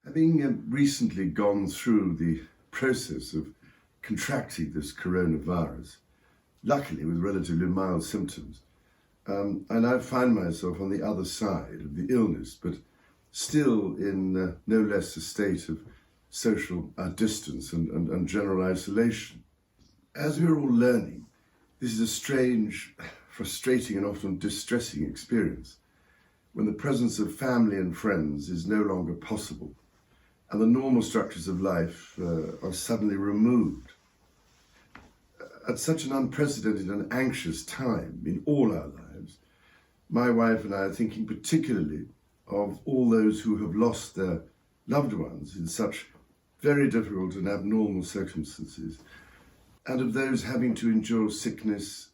Having recently gone through the process of contracting this coronavirus, luckily with relatively mild symptoms, I now find myself on the other side of the illness, but still in no less a state of social distance and general isolation. As we're all learning, this is a strange, frustrating and often distressing experience when the presence of family and friends is no longer possible and the normal structures of life are suddenly removed. At such an unprecedented and anxious time in all our lives, my wife and I are thinking particularly of all those who have lost their loved ones in such very difficult and abnormal circumstances, and of those having to endure sickness,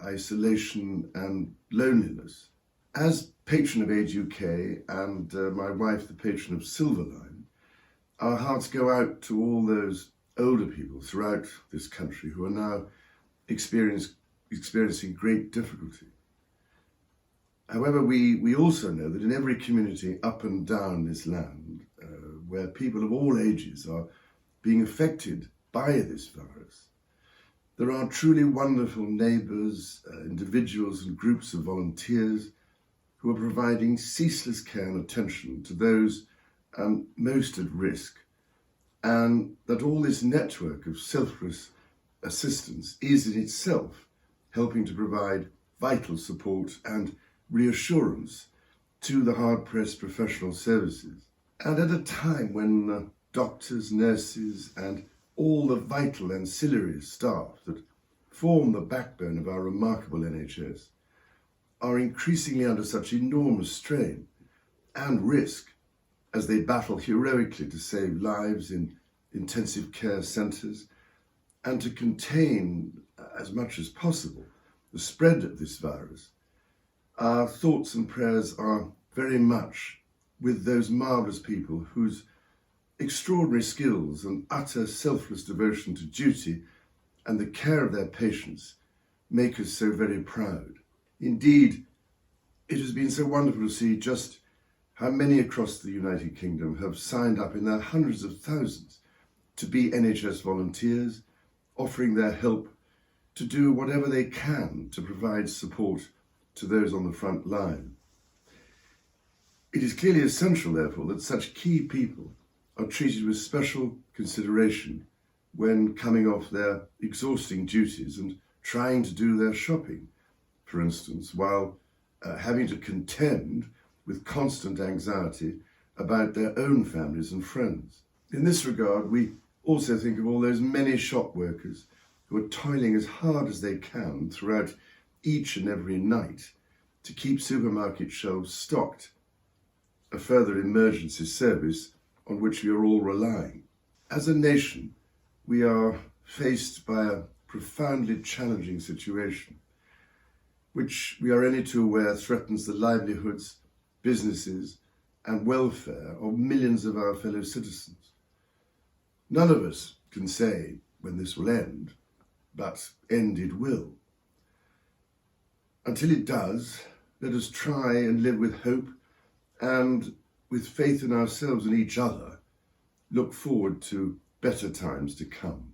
isolation and loneliness. As patron of Age UK and my wife the patron of Silverline, our hearts go out to all those older people throughout this country who are now experiencing great difficulty. However, we also know that in every community up and down this land, where people of all ages are being affected by this virus, there are truly wonderful neighbours, individuals and groups of volunteers who are providing ceaseless care and attention to those most at risk, and that all this network of selfless assistance is in itself helping to provide vital support and reassurance to the hard-pressed professional services. And at a time when doctors, nurses and all the vital ancillary staff that form the backbone of our remarkable NHS are increasingly under such enormous strain and risk as they battle heroically to save lives in intensive care centres and to contain, as much as possible, the spread of this virus, our thoughts and prayers are very much with those marvellous people whose extraordinary skills and utter selfless devotion to duty and the care of their patients make us so very proud. Indeed, it has been so wonderful to see just how many across the United Kingdom have signed up in their hundreds of thousands to be NHS volunteers, offering their help to do whatever they can to provide support to those on the front line. It is clearly essential, therefore, that such key people are treated with special consideration when coming off their exhausting duties and trying to do their shopping, for instance, while having to contend with constant anxiety about their own families and friends. In this regard, we also think of all those many shop workers who are toiling as hard as they can throughout each and every night to keep supermarket shelves stocked, a further emergency service on which we are all relying. As a nation, we are faced by a profoundly challenging situation, which we are only too aware threatens the livelihoods, businesses and welfare of millions of our fellow citizens. None of us can say when this will end, but end it will. Until it does, let us try and live with hope and, with faith in ourselves and each other, look forward to better times to come.